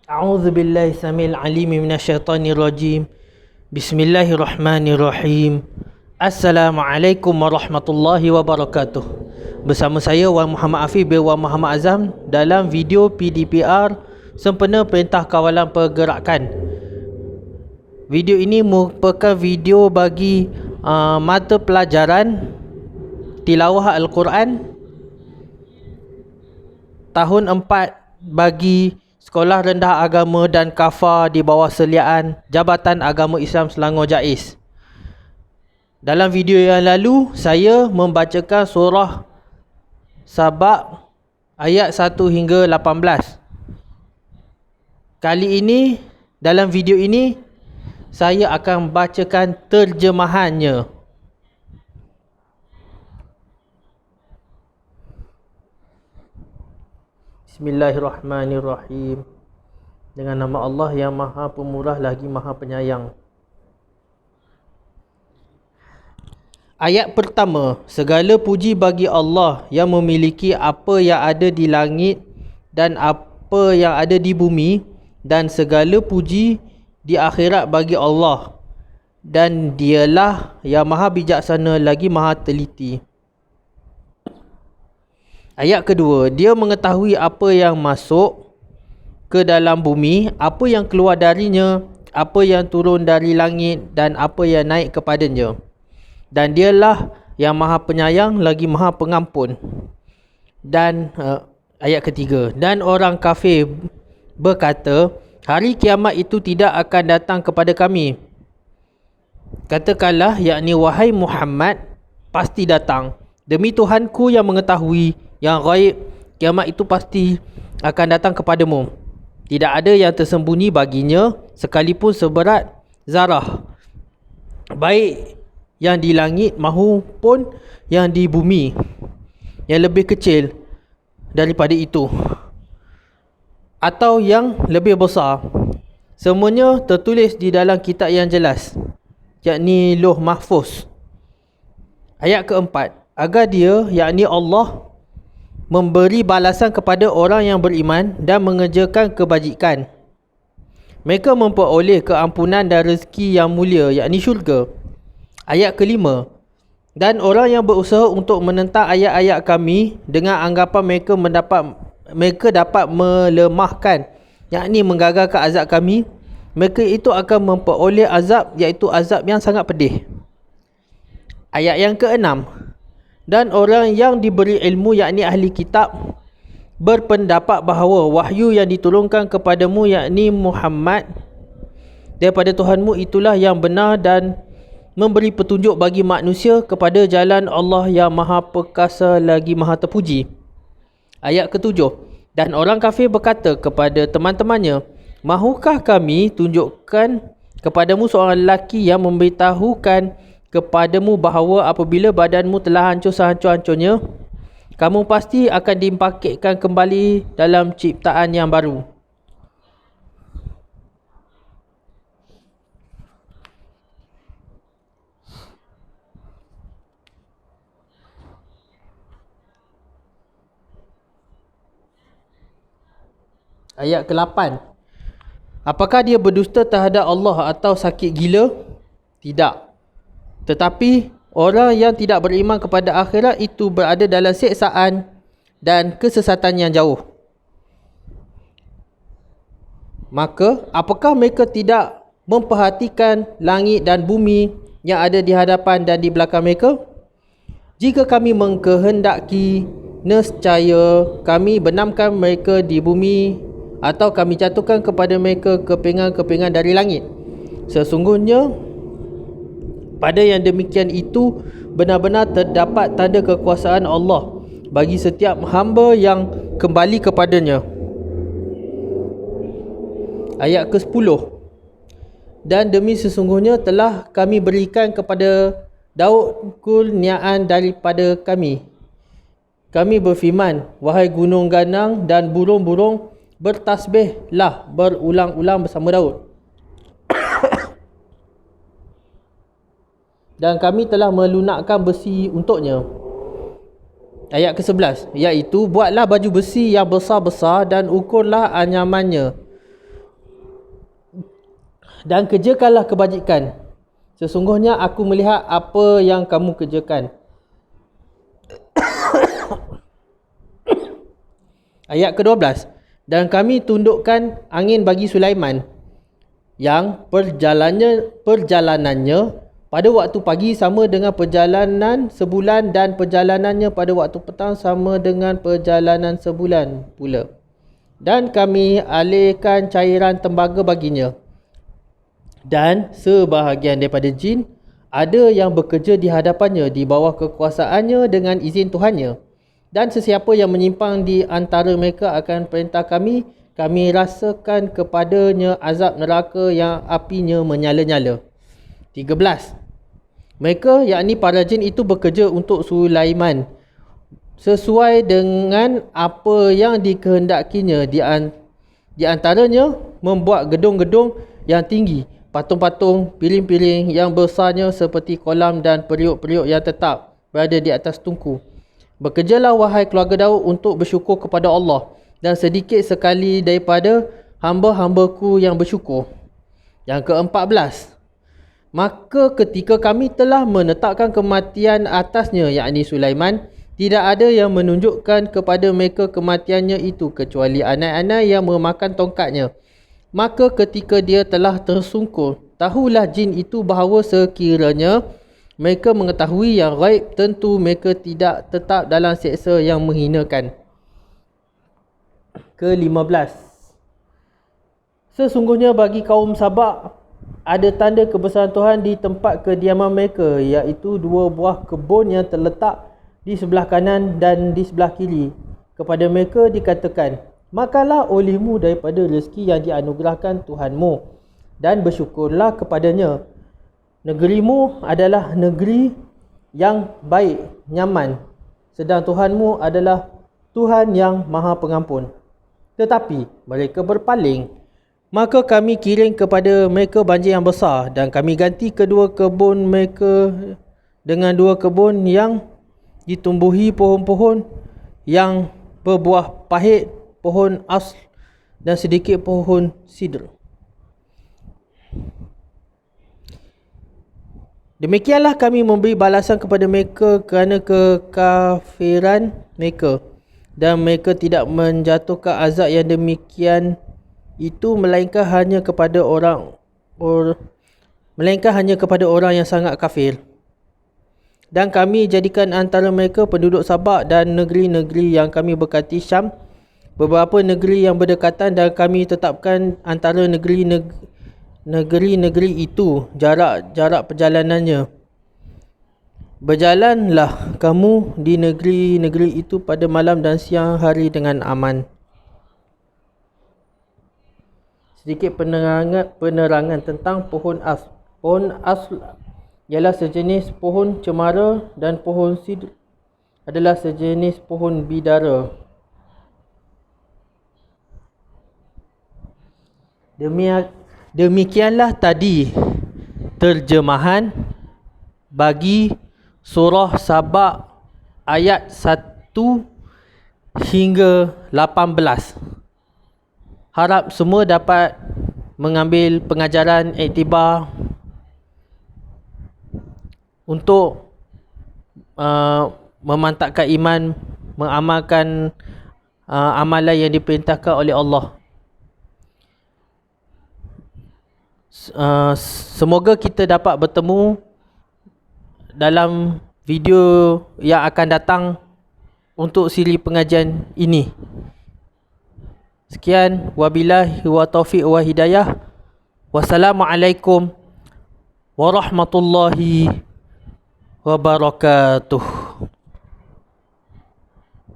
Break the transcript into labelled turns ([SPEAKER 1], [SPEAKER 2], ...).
[SPEAKER 1] A'udzu billahi samil alim minasyaitonir rajim. Bismillahirrahmanirrahim. Assalamualaikum warahmatullahi wabarakatuh. Bersama saya Wan Muhammad Afif bin Wan Muhammad Azam dalam video PDPR sempena Perintah Kawalan Pergerakan. Video ini merupakan video bagi mata pelajaran tilawah Al-Quran tahun 4 bagi Sekolah Rendah Agama dan Kafar di bawah seliaan Jabatan Agama Islam Selangor JAIS. Dalam video yang lalu, saya membacakan surah Sabak ayat 1 hingga 18. Kali ini, dalam video ini, saya akan bacakan terjemahannya. Bismillahirrahmanirrahim. Dengan nama Allah yang Maha Pemurah lagi Maha Penyayang. Ayat pertama. Segala puji bagi Allah yang memiliki apa yang ada di langit dan apa yang ada di bumi, dan segala puji di akhirat bagi Allah, dan Dialah yang Maha Bijaksana lagi Maha Teliti. Ayat kedua, Dia mengetahui apa yang masuk ke dalam bumi, apa yang keluar darinya, apa yang turun dari langit dan apa yang naik kepadanya. Dan Dialah yang Maha Penyayang lagi Maha Pengampun. Dan ayat ketiga, dan orang kafir berkata, hari kiamat itu tidak akan datang kepada kami. Katakanlah, yakni wahai Muhammad, pasti datang. Demi Tuhanku yang mengetahui yang ghaib, kiamat itu pasti akan datang kepadamu. Tidak ada yang tersembunyi baginya sekalipun seberat zarah, baik yang di langit maupun yang di bumi, yang lebih kecil daripada itu atau yang lebih besar. Semuanya tertulis di dalam kitab yang jelas, yakni Lauh Mahfuz. Ayat keempat, agar Dia, yakni Allah, memberi balasan kepada orang yang beriman dan mengerjakan kebajikan. Mereka memperoleh keampunan dan rezeki yang mulia, yakni syurga. Ayat kelima, dan orang yang berusaha untuk menentang ayat-ayat kami dengan anggapan mereka dapat melemahkan, yakni menggagalkan azab kami, mereka itu akan memperoleh azab, iaitu azab yang sangat pedih. Ayat yang keenam, dan orang yang diberi ilmu, yakni ahli kitab, berpendapat bahawa wahyu yang diturunkan kepadamu, yakni Muhammad, daripada Tuhanmu itulah yang benar dan memberi petunjuk bagi manusia kepada jalan Allah yang Maha Perkasa lagi Maha Terpuji. Ayat ketujuh, dan orang kafir berkata kepada teman-temannya, mahukah kami tunjukkan kepadamu seorang lelaki yang memberitahukan kepadamu bahawa apabila badanmu telah hancur sehancur-hancurnya, kamu pasti akan dibangkitkan kembali dalam ciptaan yang baru. Ayat ke-8. Apakah dia berdusta terhadap Allah atau sakit gila? Tidak. Tetapi orang yang tidak beriman kepada akhirat itu berada dalam siksaan dan kesesatan yang jauh. Maka, apakah mereka tidak memperhatikan langit dan bumi yang ada di hadapan dan di belakang mereka? Jika kami mengkehendaki, nescaya kami benamkan mereka di bumi, atau kami jatuhkan kepada mereka kepingan-kepingan dari langit. Sesungguhnya pada yang demikian itu benar-benar terdapat tanda kekuasaan Allah bagi setiap hamba yang kembali kepadanya. Ayat ke-10, dan demi sesungguhnya telah kami berikan kepada Daud kurniaan daripada kami. Kami berfirman, wahai gunung ganang dan burung-burung, bertasbihlah berulang-ulang bersama Daud. Dan kami telah melunakkan besi untuknya. Ayat ke-11, iaitu buatlah baju besi yang besar-besar dan ukurlah anyamannya. Dan kerjakanlah kebajikan. Sesungguhnya aku melihat apa yang kamu kerjakan. Ayat ke-12. Dan kami tundukkan angin bagi Sulaiman yang perjalanannya pada waktu pagi sama dengan perjalanan sebulan dan perjalanannya pada waktu petang sama dengan perjalanan sebulan pula. Dan kami alihkan cairan tembaga baginya. Dan sebahagian daripada jin ada yang bekerja di hadapannya di bawah kekuasaannya dengan izin Tuhannya. Dan sesiapa yang menyimpang di antara mereka akan perintah kami rasakan kepadanya azab neraka yang apinya menyala-nyala. 13. Mereka, yakni para jin itu bekerja untuk Sulaiman sesuai dengan apa yang dikehendakinya. Di antaranya membuat gedung-gedung yang tinggi, patung-patung, piring-piring yang besarnya seperti kolam dan periuk-periuk yang tetap berada di atas tungku. Bekerjalah wahai keluarga Daud untuk bersyukur kepada Allah, dan sedikit sekali daripada hamba-hambaku yang bersyukur. Yang ke-14. Maka ketika kami telah menetapkan kematian atasnya, yakni Sulaiman, tidak ada yang menunjukkan kepada mereka kematiannya itu kecuali anak-anak yang memakan tongkatnya. Maka ketika dia telah tersungkur, tahulah jin itu bahawa sekiranya mereka mengetahui yang gaib, tentu mereka tidak tetap dalam seksa yang menghinakan. Ke-15. Sesungguhnya bagi kaum Sabak ada tanda kebesaran Tuhan di tempat kediaman mereka, iaitu 2 buah kebun yang terletak di sebelah kanan dan di sebelah kiri. Kepada mereka dikatakan, makanlah olehmu daripada rezeki yang dianugerahkan Tuhanmu dan bersyukurlah kepadanya. Negerimu adalah negeri yang baik, nyaman, sedang Tuhanmu adalah Tuhan yang Maha Pengampun. Tetapi mereka berpaling. Maka kami kirim kepada mereka banjir yang besar, dan kami ganti kedua kebun mereka dengan 2 kebun yang ditumbuhi pohon-pohon yang berbuah pahit, pohon asl dan sedikit pohon sidr. Demikianlah kami memberi balasan kepada mereka kerana kekafiran mereka, dan mereka tidak menjatuhkan azab yang demikian itu melainkan hanya kepada orang yang sangat kafir. Dan kami jadikan antara mereka penduduk Sabak dan negeri-negeri yang kami berkati Syam, beberapa negeri yang berdekatan, dan kami tetapkan antara negeri-negeri itu jarak perjalanannya. Berjalanlah kamu di negeri-negeri itu pada malam dan siang hari dengan aman. Sedikit penerangan tentang pohon asl. Pohon asl ialah sejenis pohon cemara, dan pohon sidr adalah sejenis pohon bidara. Demikianlah tadi terjemahan bagi surah Sabak ayat 1 hingga 18. Harap semua dapat mengambil pengajaran iktibar untuk memantapkan iman, mengamalkan amalan yang diperintahkan oleh Allah. Semoga kita dapat bertemu dalam video yang akan datang untuk siri pengajian ini. Sekian, wabillahi wa taufiq wa hidayah. Wassalamualaikum warahmatullahi wabarakatuh.